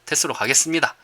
테스로 가겠습니다.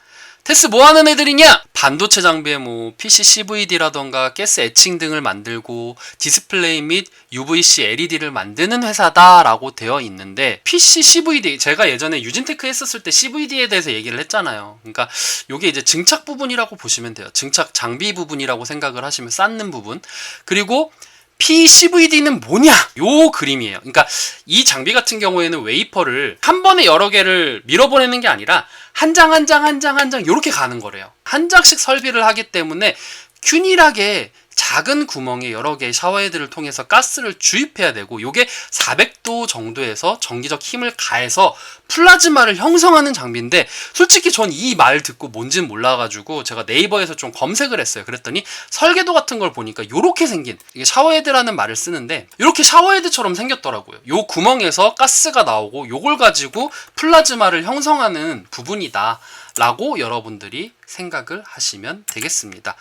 테스 뭐 하는 애들이냐? 반도체 장비에 뭐 PC CVD라던가 가스 에칭 등을 만들고 디스플레이 및 UVC LED를 만드는 회사다라고 되어 있는데, PC CVD, 제가 예전에 유진테크 했었을 때 CVD에 대해서 얘기를 했잖아요. 그러니까 요게 이제 증착 부분이라고 보시면 돼요. 증착 장비 부분이라고 생각을 하시면, 쌓는 부분. 그리고 PCVD는 뭐냐? 요 그림이에요. 그러니까 이 장비 같은 경우에는 웨이퍼를 한 번에 여러 개를 밀어보내는 게 아니라 한 장 한 장 한 장 한 장 요렇게 가는 거래요. 한 장씩 설비를 하기 때문에 균일하게 작은 구멍에 여러 개의 샤워헤드를 통해서 가스를 주입해야 되고, 요게 400도 정도에서 전기적 힘을 가해서 플라즈마를 형성하는 장비인데, 솔직히 전 이 말 듣고 뭔지는 몰라가지고 제가 네이버에서 좀 검색을 했어요. 그랬더니 설계도 같은 걸 보니까 요렇게 생긴, 이게 샤워헤드라는 말을 쓰는데 요렇게 샤워헤드처럼 생겼더라고요. 요 구멍에서 가스가 나오고 요걸 가지고 플라즈마를 형성하는 부분이다 라고 여러분들이 생각을 하시면 되겠습니다.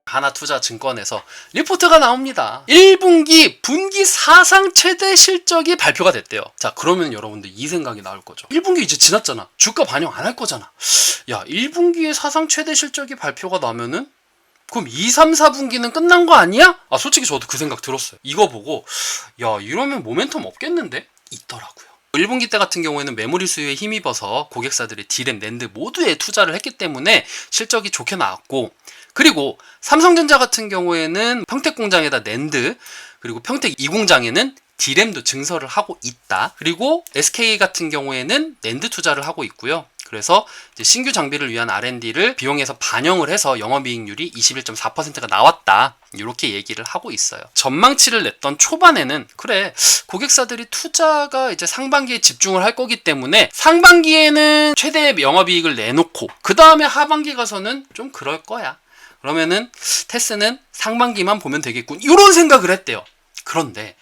하나투자증권에서 리포트가 나옵니다. 1분기 분기 사상 최대 실적이 발표가 됐대요. 자, 그러면 여러분들 이 생각이 나올 거죠. 1분기 이제 지났잖아. 주가 반영 안 할 거잖아. 야, 1분기에 사상 최대 실적이 발표가 나면은 그럼 2, 3, 4분기는 끝난 거 아니야? 아, 솔직히 저도 그 생각 들었어요. 이거 보고 야, 이러면 모멘텀 없겠는데? 있더라고요. 1분기 때 같은 경우에는 메모리 수요에 힘입어서 고객사들이 D램, 낸드 모두에 투자를 했기 때문에 실적이 좋게 나왔고, 그리고 삼성전자 같은 경우에는 평택 공장에다 낸드, 그리고 평택 2공장에는 D램도 증설을 하고 있다. 그리고 SK 같은 경우에는 낸드 투자를 하고 있고요. 그래서 이제 신규 장비를 위한 R&D를 비용에서 반영을 해서 영업이익률이 21.4%가 나왔다. 이렇게 얘기를 하고 있어요. 전망치를 냈던 초반에는 그래, 고객사들이 투자가 이제 상반기에 집중을 할 거기 때문에 상반기에는 최대 영업이익을 내놓고 그 다음에 하반기 가서는 좀 그럴 거야. 그러면은 테스는 상반기만 보면 되겠군. 이런 생각을 했대요. 그런데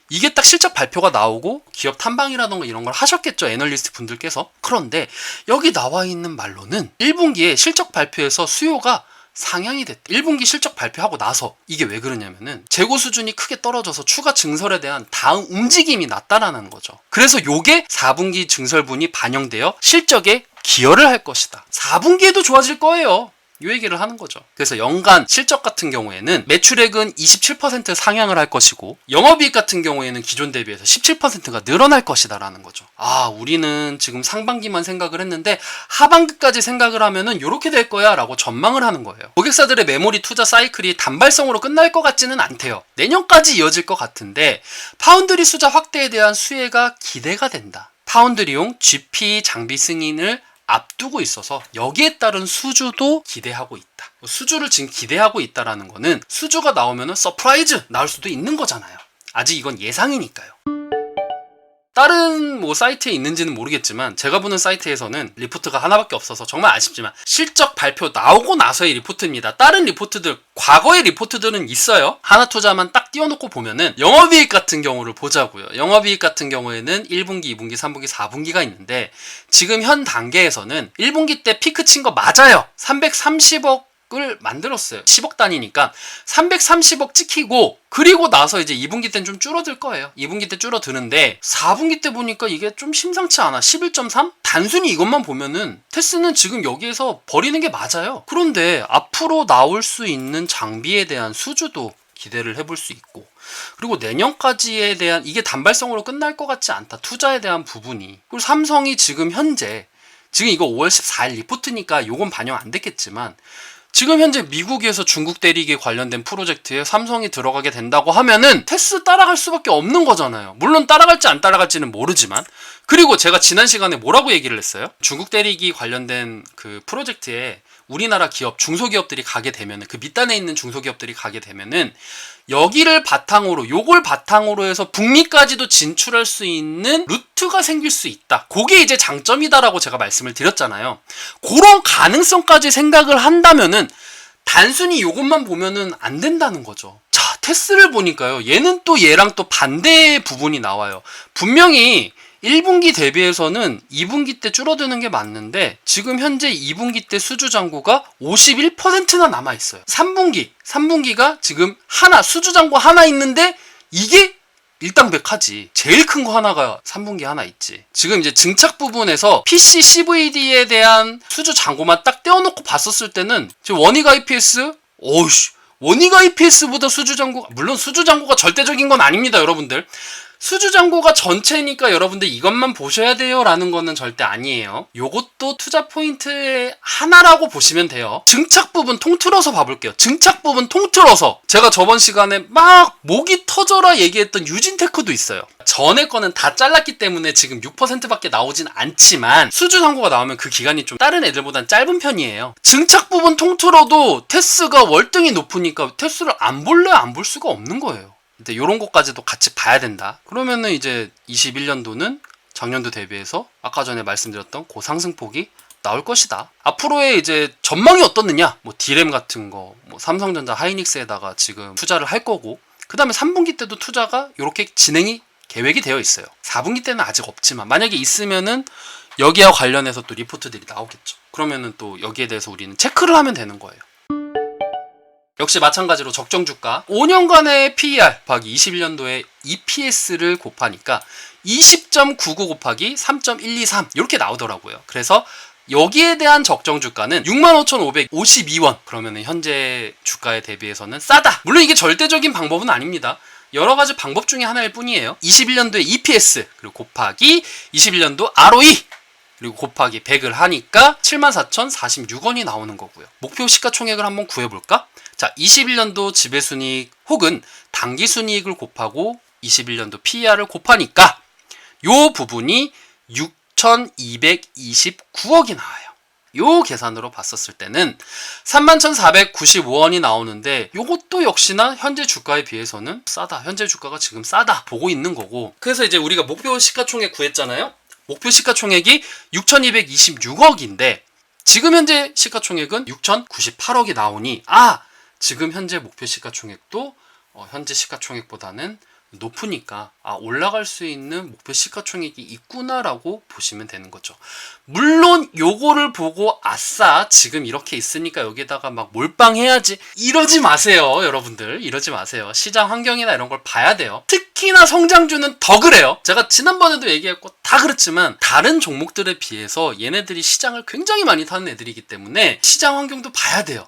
이게 딱 실적 발표가 나오고 기업 탐방이라던가 이런 걸 하셨겠죠, 애널리스트 분들께서. 그런데 여기 나와 있는 말로는 1분기에 실적 발표에서 수요가 상향이 됐대. 1분기 실적 발표하고 나서. 이게 왜 그러냐면은 재고 수준이 크게 떨어져서 추가 증설에 대한 다음 움직임이 났다라는 거죠. 그래서 요게 4분기 증설분이 반영되어 실적에 기여를 할 것이다. 4분기에도 좋아질 거예요. 이 얘기를 하는 거죠. 그래서 연간 실적 같은 경우에는 매출액은 27% 상향을 할 것이고, 영업이익 같은 경우에는 기존 대비해서 17%가 늘어날 것이다 라는 거죠. 아, 우리는 지금 상반기만 생각을 했는데 하반기까지 생각을 하면은 이렇게 될 거야 라고 전망을 하는 거예요. 고객사들의 메모리 투자 사이클이 단발성으로 끝날 것 같지는 않대요. 내년까지 이어질 것 같은데 파운드리 수자 확대에 대한 수혜가 기대가 된다. 파운드리용 GP 장비 승인을 앞두고 있어서 여기에 따른 수주도 기대하고 있다. 수주를 지금 기대하고 있다라는 거는 수주가 나오면은 서프라이즈 나올 수도 있는 거잖아요. 아직 이건 예상이니까요. 다른 뭐 사이트에 있는지는 모르겠지만 제가 보는 사이트에서는 리포트가 하나밖에 없어서 정말 아쉽지만 실적 발표 나오고 나서의 리포트입니다. 다른 리포트들, 과거의 리포트들은 있어요. 하나투자만 딱 띄워놓고 보면은 영업이익 같은 경우를 보자고요. 영업이익 같은 경우에는 1분기, 2분기, 3분기, 4분기가 있는데 지금 현 단계에서는 1분기 때 피크 친 거 맞아요. 330억 을 만들었어요. 10억 단위니까 330억 찍히고, 그리고 나서 이제 2분기 때는 좀 줄어들 거예요. 2분기 때 줄어드는데 4분기 때 보니까 이게 좀 심상치 않아. 11.3? 단순히 이것만 보면은 테스는 지금 여기에서 버리는 게 맞아요. 그런데 앞으로 나올 수 있는 장비에 대한 수주도 기대를 해볼 수 있고, 그리고 내년까지에 대한, 이게 단발성으로 끝날 것 같지 않다. 투자에 대한 부분이. 그리고 삼성이 지금 현재, 지금 이거 5월 14일 리포트니까 요건 반영 안 됐겠지만 지금 현재 미국에서 중국 대리기 관련된 프로젝트에 삼성이 들어가게 된다고 하면은 테스 따라갈 수밖에 없는 거잖아요. 물론 따라갈지 안 따라갈지는 모르지만. 그리고 제가 지난 시간에 뭐라고 얘기를 했어요? 중국 대리기 관련된 그 프로젝트에 우리나라 기업, 중소기업들이 가게 되면은, 그 밑단에 있는 중소기업들이 가게 되면은 여기를 바탕으로, 요걸 바탕으로 해서 북미까지도 진출할 수 있는 루트가 생길 수 있다. 그게 이제 장점이다라고 제가 말씀을 드렸잖아요. 그런 가능성까지 생각을 한다면은 단순히 요것만 보면은 안 된다는 거죠. 자, 테스를 보니까요. 얘는 또 얘랑 또 반대의 부분이 나와요. 분명히 1분기 대비해서는 2분기 때 줄어드는 게 맞는데 지금 현재 2분기 때 수주 잔고가 51%나 남아있어요. 3분기가 지금 수주 잔고 하나 있는데 이게 일당백하지. 제일 큰 거 하나가 3분기 하나 있지. 지금 이제 증착 부분에서 PC CVD에 대한 수주 잔고만 딱 떼어놓고 봤었을 때는 지금 원익 IPS, 오우씨, 원익 IPS보다 수주 잔고가, 물론 수주 잔고가 절대적인 건 아닙니다, 여러분들. 수주 잔고가 전체니까 여러분들 이것만 보셔야 돼요 라는 거는 절대 아니에요. 요것도 투자 포인트의 하나라고 보시면 돼요. 증착 부분 통틀어서 봐볼게요. 증착 부분 통틀어서 제가 저번 시간에 막 목이 터져라 얘기했던 유진테크도 있어요. 전에 거는 다 잘랐기 때문에 지금 6%밖에 나오진 않지만 수주 잔고가 나오면 그 기간이 좀 다른 애들보단 짧은 편이에요. 증착 부분 통틀어도 테스가 월등히 높으니까 테스를 안 볼래 안 볼 수가 없는 거예요. 근데 요런 것까지도 같이 봐야 된다. 그러면은 이제 21년도는 작년도 대비해서 아까 전에 말씀드렸던 그 상승폭이 나올 것이다. 앞으로의 이제 전망이 어떻느냐? 뭐 디램 같은 거, 뭐 삼성전자, 하이닉스에다가 지금 투자를 할 거고, 그 다음에 3분기 때도 투자가 이렇게 진행이 계획이 되어 있어요. 4분기 때는 아직 없지만 만약에 있으면은 여기와 관련해서 또 리포트들이 나오겠죠. 그러면은 또 여기에 대해서 우리는 체크를 하면 되는 거예요. 역시 마찬가지로 적정주가 5년간의 PER 곱하기 21년도에 EPS를 곱하니까 20.99 곱하기 3.123 이렇게 나오더라고요. 그래서 여기에 대한 적정주가는 65,552원. 그러면 현재 주가에 대비해서는 싸다. 물론 이게 절대적인 방법은 아닙니다. 여러 가지 방법 중에 하나일 뿐이에요. 21년도에 EPS 그리고 곱하기 21년도 ROE 그리고 곱하기 100을 하니까 74,046원이 나오는 거고요. 목표 시가총액을 한번 구해볼까? 자, 21년도 지배순이익 혹은 당기순이익을 곱하고 21년도 PER을 곱하니까 요 부분이 6,229억이 나와요. 요 계산으로 봤었을 때는 31,495원이 나오는데 요것도 역시나 현재 주가에 비해서는 싸다. 현재 주가가 지금 싸다 보고 있는 거고, 그래서 이제 우리가 목표 시가총액 구했잖아요. 목표 시가총액이 6,226억인데 지금 현재 시가총액은 6,098억이 나오니 지금 현재 목표 시가총액도 현재 시가총액보다는 높으니까 올라갈 수 있는 목표 시가총액이 있구나라고 보시면 되는 거죠. 물론 요거를 보고 아싸 지금 이렇게 있으니까 여기다가 막 몰빵해야지 이러지 마세요. 여러분들 이러지 마세요. 시장 환경이나 이런 걸 봐야 돼요. 특히나 성장주는 더 그래요. 제가 지난번에도 얘기했고 다 그렇지만 다른 종목들에 비해서 얘네들이 시장을 굉장히 많이 타는 애들이기 때문에 시장 환경도 봐야 돼요.